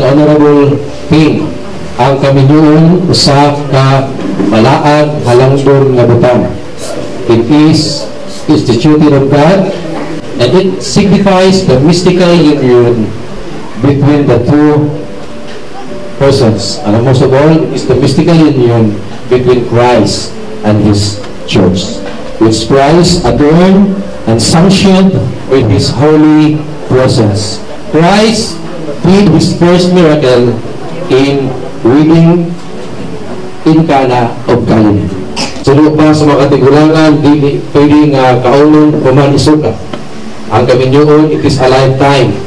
Honorable King, ang kaminyuon usa ka malaag halangdon nga butang. It is instituted of God, and it signifies the mystical union between the two persons. And most of all, is the mystical union between Christ and His church, which Christ adorned and sanctioned with His holy presence. Christ did His first miracle in wedding in Cana of Galilee. Sulo pa sa mga katigulangan, di pwede nga kaunong pamalisuka. Ang kaminyuon, it is a lifetime.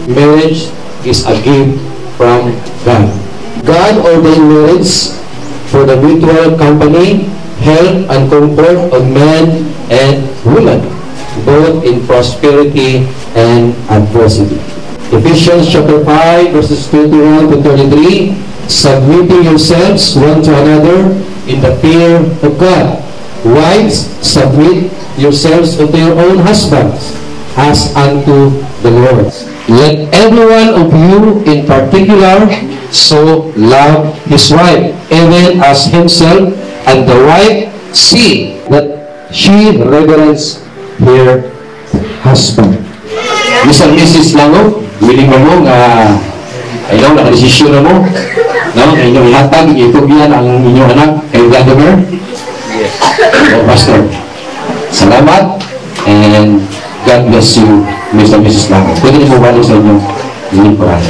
Marriage is a gift from God. God ordained marriage for the mutual company, health, and comfort of men and women, both in prosperity and adversity. Ephesians chapter 5, verses 21 to 33, submitting yourselves one to another in the fear of God. Wives, submit yourselves unto your own husbands, as unto the Lord. Let every one of you in particular so love his wife, even as himself, and the wife see that she reverence her husband. Isang misis lang o, willing mo nga ayaw, nakadesisyon na mo, no? Inyong ihatag, itugyan ang inyong anak kay Vladimir. Yes. So, Pastor, salamat, and God bless you, Mr. and Mrs. Lango. Pwede mo balik sa inyong lingkuran.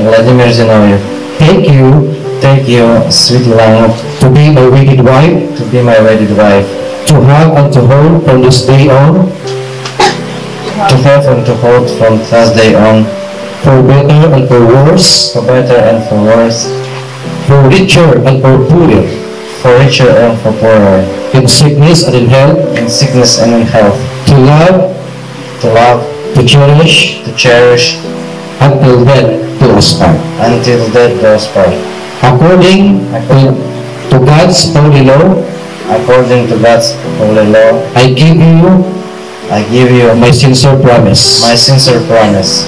Vladimir Zinoyev. Thank you, sweet Lango, To be my wedded wife, to be my wedded wife, to have and to hold from this day on, to have and to hold from Thursday on, for better and for worse, for better and for worse, for richer and for poorer, for richer and for poorer, in sickness and in health, in sickness and in health, to love, to cherish, until death do us part. until death do us part. According to God's holy law, According to God's holy law, I give you I give you my sincere promise. my sincere promise.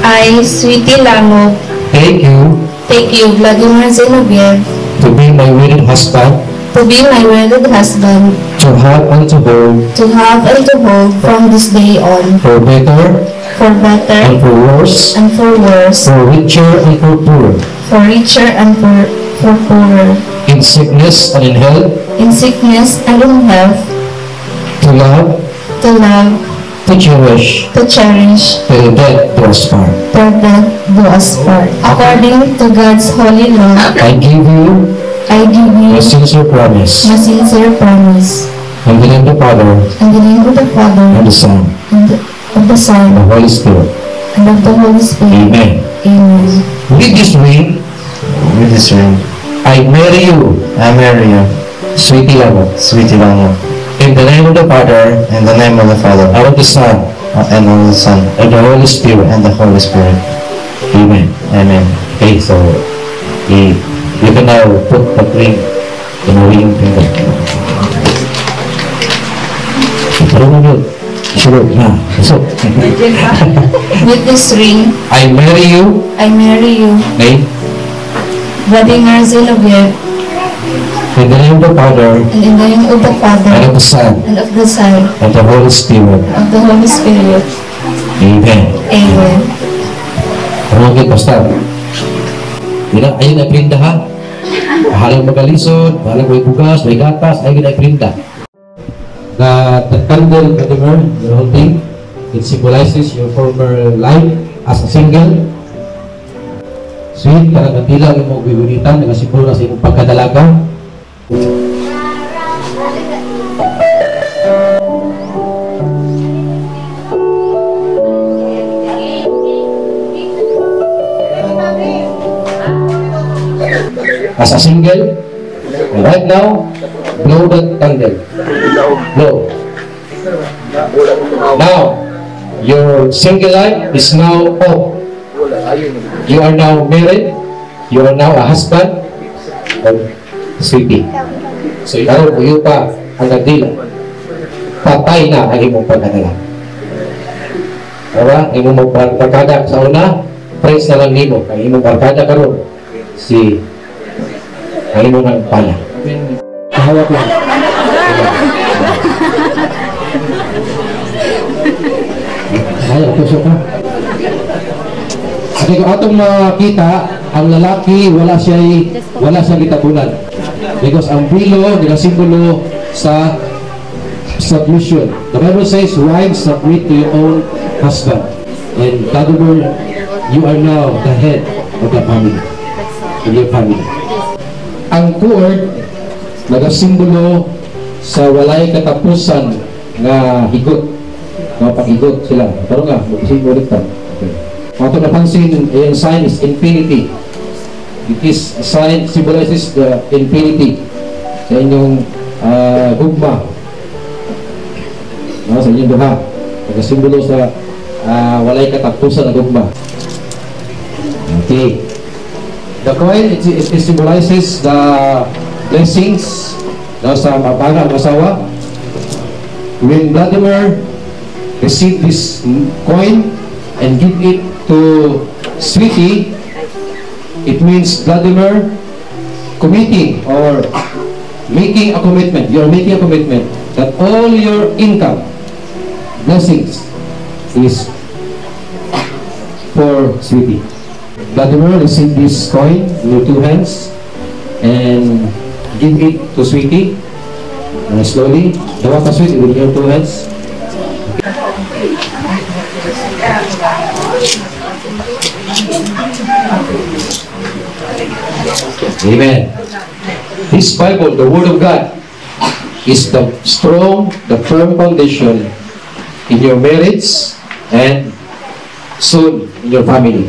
I, Sweetie Lamog, Take you Vladimir Zinoviev, to be my wedded husband, to be my wedded husband, to have and to hold from this day on, for better for and better for worse, and for worse, for richer and for poorer, for richer and for poorer, in sickness and in health, in sickness and in health, to love, to to cherish, till death do us part. till death do us part. According to God's holy law, I give you I give you my sincere promise. my sincere promise. In the name of the Father, In the name of the Father, and the Son, and of the and Son, the Holy Spirit. and of the Holy Spirit. Amen. Amen. With this ring, With this ring, I marry you, I marry you, Sweetie Lamo. Sweetie Lango, In the name of the Father, in the name of the Father, and of the Son, and of the Son, and the Holy Spirit. and the Holy Spirit. Amen. Amen. Okay, so you can now put the ring in a ring finger. Parang mo yun. Sulog na. So, With this ring, I marry you, I marry you, okay, Vladimir Zinoviev, in the name of the Father, and in the name of the and Father, of the Son, and of the Son, and the Holy Spirit. of the Holy Spirit. Amen. Amen. Okay, Pastor. Ayun na prinda ha. Halang magalisod, halang may bugas, may gatas, ayun na prinda. The candle, Vladimir, you're holding, it symbolizes your former life as a single. Sweet, karang katila yung mga bibunitan, nagasimbolo na sa iyong pagkadalaga. As a single, and right now, blow the candle. Blow. Now, your single life is now off. You are now married. You are now a husband of Sweetie. So, ikaw, buyo pa ang nagdila. Patay na ang imong pagkadala. Diba? Imong magbarkada sa una, praise na lang nimo. Ang imong barkada karon si ang imong ng pala. Kahawak lang. Ay, puso ka. Kasi kung atong makita, ang lalaki wala siya gitabunan. Because ang bilo, ginasimbolo sa submission. The Bible says, wives, submit to your own husband. And Vladimir, you are now the head of the family, of your family. Ang cord, nagasimbolo sa walay katapusan nga higot. Mga pag-higot sila. Pero nga, mag-simbolo ito. Okay. Ato napansin, yung sign is infinity. It is a sign, symbolizes the infinity sa inyong gugma. Sa inyong duha. Nagasimbolo sa walay katapusan na gugma. Okay. The coin, it symbolizes the blessings sa mabaga ang asawa. When Vladimir received this coin and give it to Sweetie, it means Vladimir committing or making a commitment. You are making a commitment that all your income, blessings, is for Sweetie. Vladimir, receive this coin in your two hands and give it to Sweetie. Slowly, dawa ka Sweetie with your two hands. Amen. This Bible, the Word of God, is the strong, the firm foundation in your marriage and soon in your family.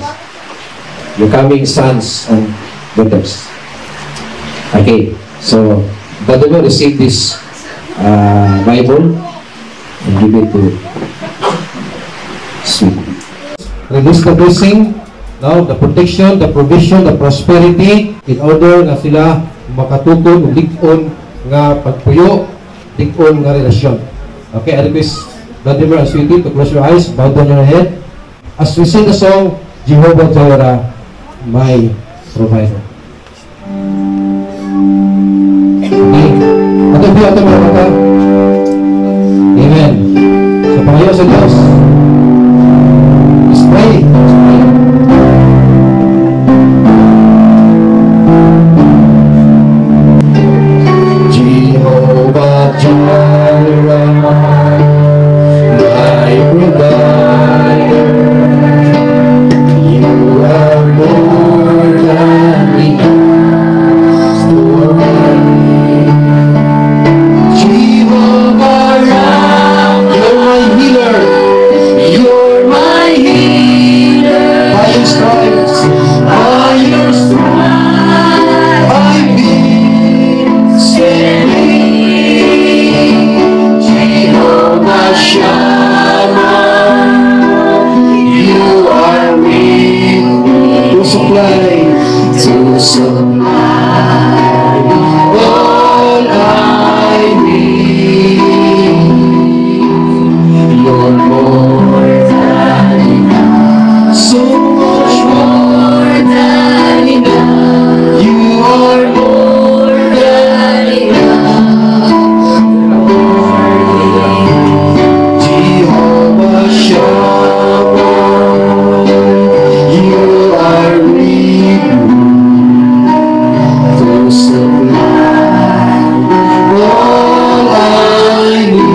Your coming sons and daughters. Okay, so Vladimir receive this Bible and give it to Sweetie. Release the blessing, now the protection, the provision, the prosperity, in order na sila makatukon, lig-on nga pagpuyo, lig-on nga relasyon. Okay, I request Vladimir and Sweetie, to close your eyes, bow down your head. As we sing the song, Jehovah Jireh, my provider. Okay. Ato po ato mga mata. Amen. Sa pangayo sa Diyos. Let's pray. Jehovah Jireh, my provider, you are more than enough for me. Jehovah Rapha, you're my healer. By your stripes, I've been set free. Jehovah Shammah, you are with me to supply all I need. You're more than enough, so much more than enough. You are more than enough for me. Jehovah Shammah, you are with me to supply all I need.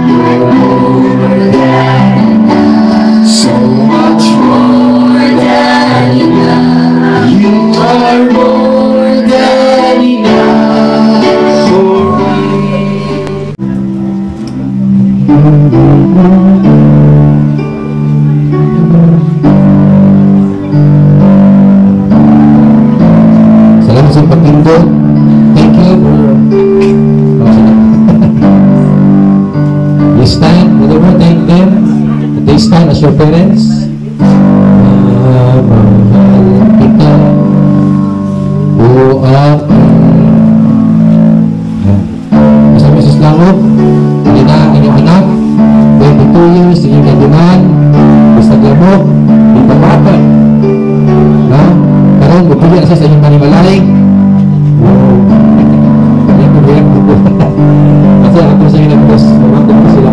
You're more than enough, so much more than enough. You are more than enough for me. Salamat sa pagpindot. Thank you. You stand, whatever, thank them. They stand as your parents. Mahal kita, o aking. Sabi sa Islamo, hindi na inyong anak, 22 years, inyong nadunan, basta gamo, di pamapan. Karoon, bupili na siya sa inyong manimalay. Hindi ko bilang buko. Kasi ako sa inyo nagpos, mamangkot ko sila.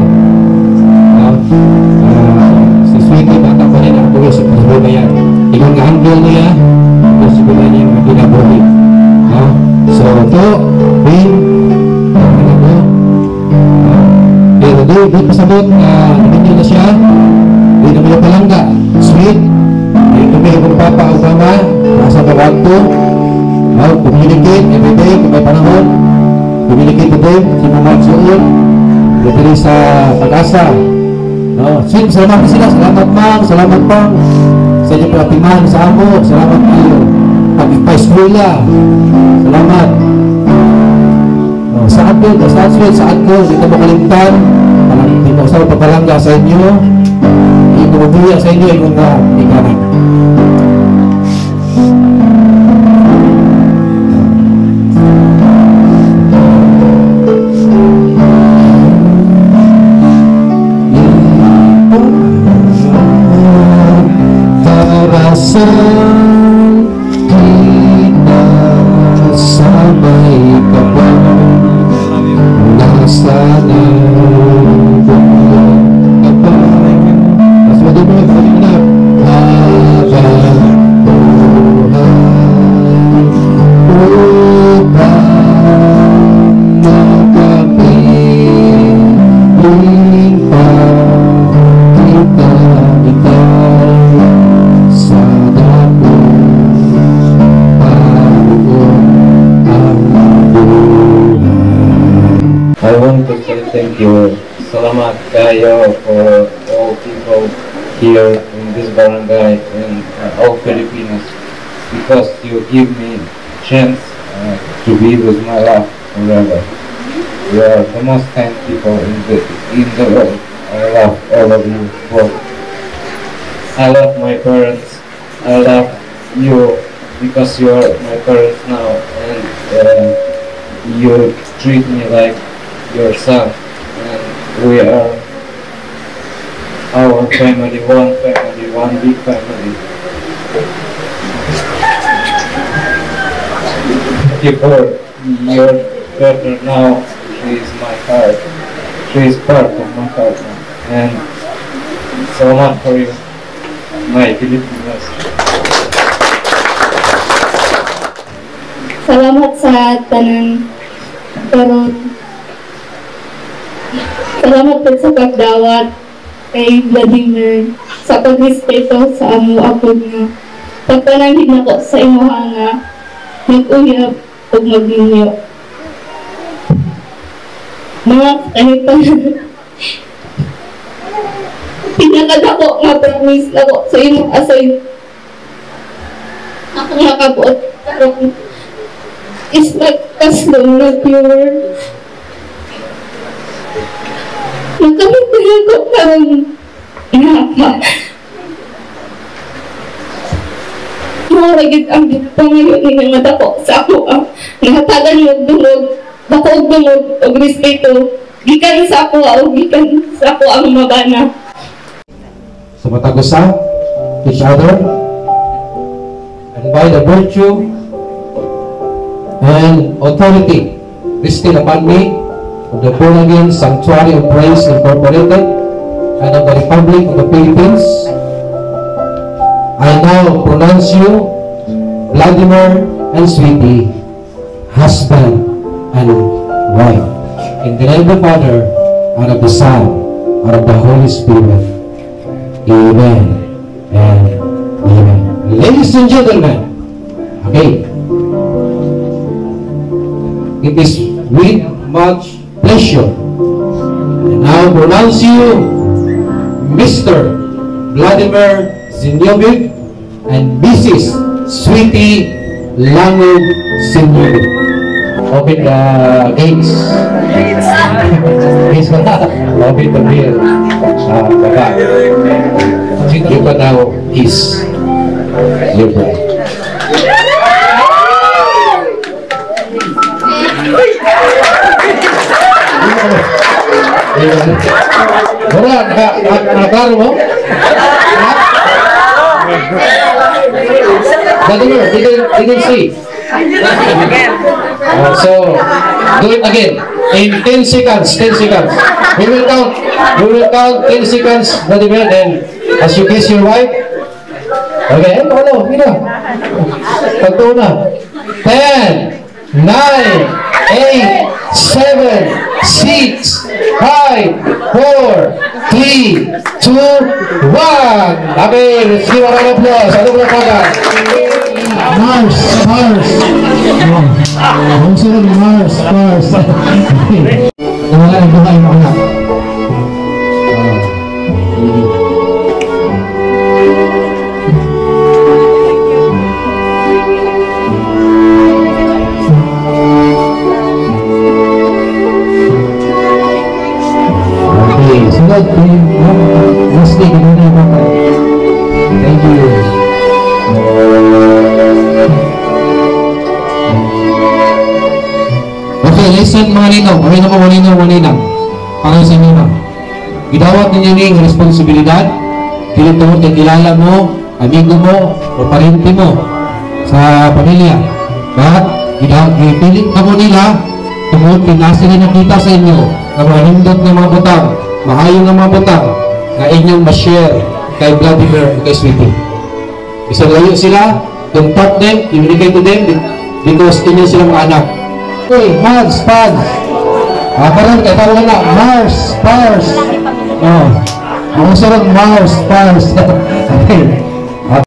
Si Sweetie, bata pa rin, ako yung super na yan. Ilang na-handle niya, tapos siguro niya yung ginabuhi. So, ito, Win, ano ko? Pero di pasabot, nabinyo na siya, di na may palangga. Sweet, di kami kung Papa Obama, nasa Baragto, communicate everyday, kung may panahon, communicate today, si Mama Suon, dito sa Pag-asa. Sweet, salamat sila, salamat Mang, salamat Pang, sa inyo pagtiman sa amo, salamat kayo, pag-paiswila, salamat. Sa atin, sa atin, hindi ko makalimtan, hindi ko sa pagpalangga sa inyo, hindi ko mabuya sa inyo, yung mga ikanan. Tarasan kita sa may kapal, nasa ng kapal. Mas madumi mo pag-inap habang buhay upang makapiling pa kita itay sa dako paruon ang buhay. I want to say thank you. Salamat kayo for all people here in this barangay and all Filipinos, because you give me chance to be with my love forever. You are the most kind people in the world. I love all of you both. I love my parents. I love you because you are my parents now, and you treat me like yourself. And we are our family, one big family. Before your daughter now, she is my heart. She is part of my heart now. And so much for you, my Filipinos. Salamat sa tanan. Pero salamat po sa pagdawat kay Vladimir sa pagrespeto sa amo ako nga pagpanangin ako sa imuha nga mag-uyab o magninyo. Mga kahipan pinakadako nga promise ako sa imong asay ako nga kabuot karong is nagkaslong na pure. Nagkamit ko karong inapa. Mauragit ang pangayon ni nga dako sa ako nahatagan mo dungog dako og dungog og respeto gikan sa ako o gikan sa ako ang mabana. Sa matagusa, each other, and by the virtue and authority vested upon me of the Born Again Sanctuary of Praise Incorporated and of the Republic of the Philippines, I now pronounce you Vladimir and Sweetie, husband and wife. In the name of the Father, and of the Son, and of the Holy Spirit. Amen and amen. Ladies and gentlemen, okay. It is with much pleasure and now pronounce you Mr. Vladimir Zinoviev and Mrs. Sweetie Langog Sr. Open the gates. Gates wala. Open the bill. Baba. You can now kiss your bride. Wala, nakakaro mo? Vladimir, didn't see. So, do it again. In 10 seconds, 10 seconds. We will count 10 seconds, Vladimir, then as you kiss your wife. Okay, ano, gina. Pagtuon na. 10, 9, 8, 7, 6, 5, 4, 3, 2, 1. Okay, let's give a round of applause. Ano ba taga? Mars. Ang sunod, Mars. Nawala ang buhay mo anak. Sunod, lastly, ganun na mga. Thank you. Okay, listen mga ninong. Okay na mga ninong. Para sa inyo na. Gidawat ninyo ning responsibilidad. Kilito, kilala mo, amigo mo, o parente mo sa pamilya. Bakit? Gipilit na mo nila tungkol pinasa na nakita sa inyo na manindot ng mga butang, mahayong ng mga butang na inyong ma-share kay Vladimir o kay Sweetie. Isang layo sila, don't talk them, communicate to them because inyo silang mga anak. Okay, Mads, Pads. Karoon, kaya tawag na, Mars, Pars. Ang sarang Mars, Pars. Okay.